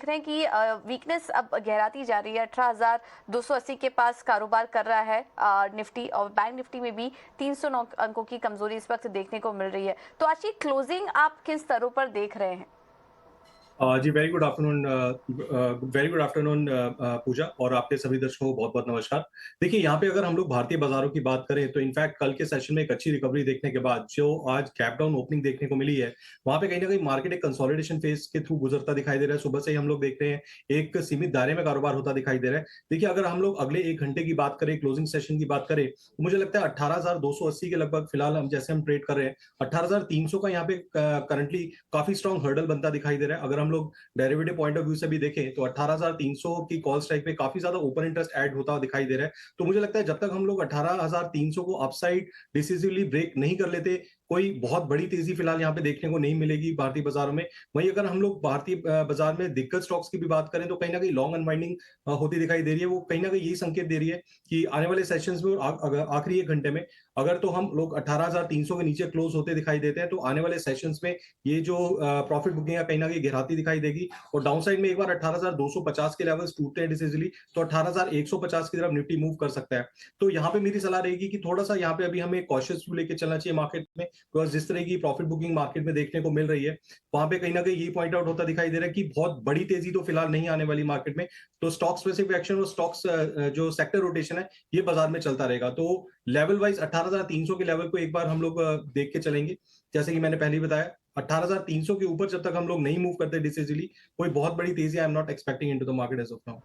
रहे हैं कि वीकनेस अब गहराती जा रही है। 18,280 के पास कारोबार कर रहा है निफ्टी, और बैंक निफ्टी में भी 309 अंकों की कमजोरी इस वक्त देखने को मिल रही है। तो आज की क्लोजिंग आप किन स्तरों पर देख रहे हैं? जी, very good afternoon. Very good afternoon Pooja, और आपके सभी दर्शकों को बहुत बहुत नमस्कार। देखिए, यहाँ पे अगर हम लोग भारतीय बाजारों की बात करें तो इनफैक्ट कल के सेशन में एक अच्छी रिकवरी देखने के बाद जो आज गैप डाउन ओपनिंग देखने को मिली है, वहां पे कहीं ना कहीं मार्केट एक कंसोलिडेशन फेज के थ्रू गुजरता दिखाई दे रहा है। सुबह से ही हम लोग देख रहे हैं एक सीमित दायरे में कारोबार होता दिखाई दे रहा है। देखिए, अगर हम लोग अगले 1 घंटे की बात करें, क्लोजिंग सेशन की बात करें, तो मुझे लगता है 18,280 के लगभग फिलहाल हम जैसे हम ट्रेड कर रहे हैं, 18,300 का यहाँ पे करंटली काफी स्ट्रॉन्ग हर्डल बनता दिखाई दे रहा है। अगर हम लोग डेरिवेटिव पॉइंट ऑफ व्यू से भी देखें तो 18,300 की कॉल स्ट्राइक पे काफी ज्यादा ओपन इंटरेस्ट ऐड होता दिखाई दे रहा है। तो मुझे लगता है जब तक हम लोग 18,300 को अपसाइड डिसिसिवली ब्रेक नहीं कर लेते, कोई बहुत बड़ी तेजी फिलहाल यहाँ पे देखने को नहीं मिलेगी भारतीय बाजारों में। वहीं अगर हम लोग भारतीय बाजार में दिग्गज स्टॉक्स की भी बात करें तो कहीं ना कहीं लॉन्ग अनवाइंडिंग होती दिखाई दे रही है। वो कहीं ना कहीं यही संकेत दे रही है कि आने वाले सेशंस में और आखिरी 1 घंटे में अगर तो हम लोग 18,300 के नीचे क्लोज होते दिखाई देते हैं, तो आने वाले सेशंस में ये जो प्रॉफिट बुकिंग कहीं ना कहीं गिराती दिखाई देगी। और डाउन साइड में एक बार 18,250 के लेवल्स टूटते हैं डिसिजली, तो 18,150 की तरफ निफ्टी मूव कर सकता है। तो यहाँ पे मेरी सलाह रहेगी कि थोड़ा सा यहाँ पे अभी हमें कॉशियस व्यू लेके चलना चाहिए मार्केट में, बिकॉज जिस तरह की प्रॉफिट बुकिंग मार्केट में देखने को मिल रही है, वहां पे कहीं ना कहीं ये पॉइंट आउट होता दिखाई दे रहा है कि बहुत बड़ी तेजी तो फिलहाल नहीं आने वाली मार्केट में। तो स्टॉक स्पेसिफिक एक्शन और स्टॉक्स जो सेक्टर रोटेशन है, ये बाजार में चलता रहेगा। तो लेवल वाइज 18,300 के लेवल को एक बार हम लोग देख के चलेंगे। जैसे कि मैंने पहले ही बताया, 18,300 के ऊपर जब तक हम लोग नहीं मूव करते डिसिजली, कोई बहुत बड़ी तेजी I'm not expecting into the market as of now.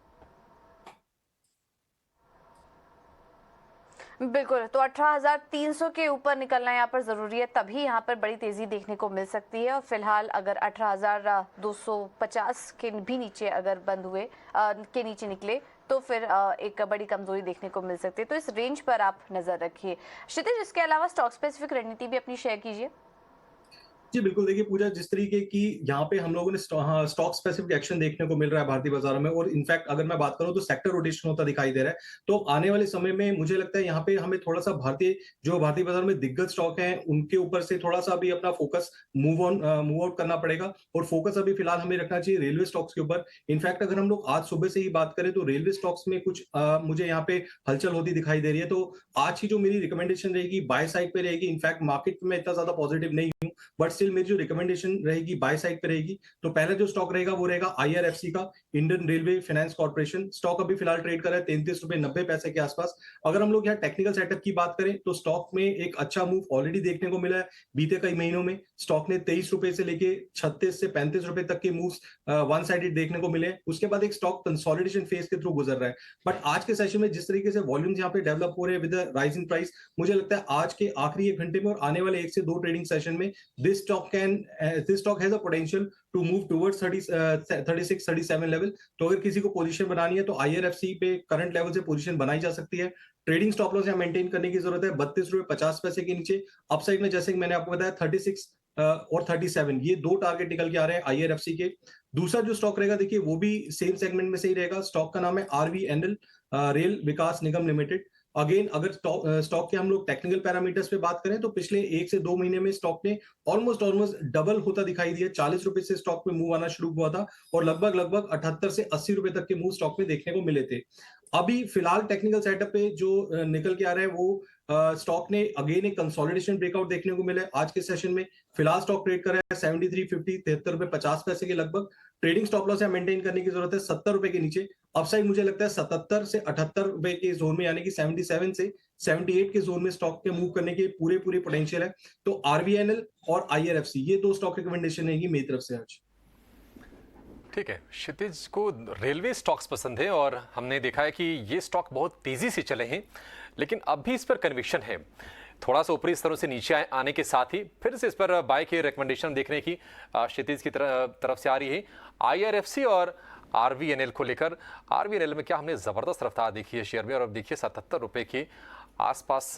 बिल्कुल, तो 18,300 के ऊपर निकलना यहाँ पर ज़रूरी है, तभी यहाँ पर बड़ी तेज़ी देखने को मिल सकती है। और फिलहाल अगर 18,250 के भी नीचे अगर बंद हुए के नीचे निकले, तो फिर एक बड़ी कमजोरी देखने को मिल सकती है। तो इस रेंज पर आप नज़र रखिए। क्षितिज, इसके अलावा स्टॉक स्पेसिफिक रणनीति भी अपनी शेयर कीजिए। जी, बिल्कुल। देखिए पूजा, जिस तरीके की यहाँ पे हम लोगों ने हाँ, स्टॉक स्पेसिफिक एक्शन देखने को मिल रहा है भारतीय बाजारों में, और इनफैक्ट अगर मैं बात करूँ तो सेक्टर रोटेशन होता दिखाई दे रहा है। तो आने वाले समय में मुझे लगता है यहाँ पे हमें थोड़ा-सा भारतीय बाजार में दिग्गज स्टॉक हैं, उनके ऊपर से थोड़ा-सा अभी अपना फोकस मूव आउट करना पड़ेगा, और फोकस अभी फिलहाल हमें रखना चाहिए रेलवे स्टॉक्स के ऊपर। इनफैक्ट अगर हम लोग आज सुबह से ही बात करें तो रेलवे स्टॉक्स में कुछ मुझे यहाँ पे हलचल होती दिखाई दे रही है। तो आज की जो मेरी रिकमेंडेशन रहेगी बाय साइड पे रहेगी। इनफैक्ट मार्केट में इतना ज़्यादा पॉजिटिव नहीं हूँ, बट स्टिल मेरी जो रिकमेंडेशन रहेगी बाय साइड पे रहेगी। तो पहला जो स्टॉक रहेगा वो रहेगा आईआरएफसी का, Indian railway finance corporation. Stock अभी फिलहाल ट्रेड कर रहा है 33 रुपए 90 पैसे के आसपास। अगर हम लोग यहाँ टेक्निकल सेटअप की बात करें तो स्टॉक में एक अच्छा मूव ऑलरेडी देखने को मिला है। बीते कई महीनों में स्टॉक ने 23 रुपए से लेके 36 से 35 रुपए तक के मूव वन साइडेड देखने को मिले। उसके बाद एक स्टॉक कंसोलिडेशन फेज के थ्रू गुजर रहा है। बट आज के सेशन में जिस तरीके से वॉल्यूम्स यहाँ पे डेवलप हो रहे हैं विद राइजिंग प्राइस, मुझे लगता है आज के आखिरी 1 घंटे में और आने वाले 1 से 2 ट्रेडिंग सेशन में this stock has a potential to move towards 36 37 level. तो अगर किसी को पोजीशन बनानी है तो आईआरएफसी पे करंट लेवल से पोजीशन बनाई जा सकती है। ट्रेडिंग स्टॉप लॉस यहाँ मेंटेन करने की जरूरत है 32 रुपए 50 पैसे के नीचे। अपसाइड में जैसे कि मैंने आपको बताया 36 और 37, ये दो टारगेट निकल के आ रहे हैं आईआरएफसी के। दूसरा जो स्टॉक रहेगा, देखिए वो भी सेम सेगमेंट में से ही रहेगा। स्टॉक का नाम है आरवीएनएल, रेल विकास निगम लिमिटेड। अगेन अगर स्टॉक के हम लोग टेक्निकल पैरामीटर्स पे बात करें तो पिछले 1 से 2 महीने में स्टॉक ने ऑलमोस्ट डबल होता दिखाई दिया। 40 रुपए से स्टॉक में मूव आना शुरू हुआ था, और लगभग लगभग 78 से 80 रुपए तक के मूव स्टॉक में देखने को मिले थे। अभी फिलहाल टेक्निकल सेटअप पे जो निकल के आ रहा है वो स्टॉक ने अगेन एक कंसोलिडेशन ब्रेकआउट देखने को मिला है आज के सेशन में। फिलहाल स्टॉक ट्रेड कर रहा है 73.50 73 रुपए 50 पैसे के लगभग। ट्रेडिंग स्टॉप लॉस यहाँ मेंटेन करने की जरूरत है 70 रुपए के नीचे। अपसाइड मुझे लगता है 77 से 78 रुपए के जोन में, यानी कि 77 से 78 के जोन में स्टॉक के मूव करने के पूरे पूरे पोटेंशियल है। तो आरवीएनएल और आईआरएफसी, ये दो स्टॉक रिकमेंडेशन रहेगी मेरी तरफ से आज। ठीक है, क्षितिज को रेलवे स्टॉक्स पसंद है और हमने देखा है कि ये स्टॉक बहुत तेजी से चले हैं, लेकिन अब भी इस पर कन्विक्शन है। थोड़ा सा ऊपरी स्तरों से नीचे आने के साथ ही फिर से इस पर बाय के रिकमेंडेशन देखने की क्षितिज की तरफ से आ रही है। आईआरएफसी और आरवीएनएल को लेकर, आरवीएनएल में क्या हमने जबरदस्त रफ्तार देखी है शेयर में, और अब देखिए 77 रुपए के आसपास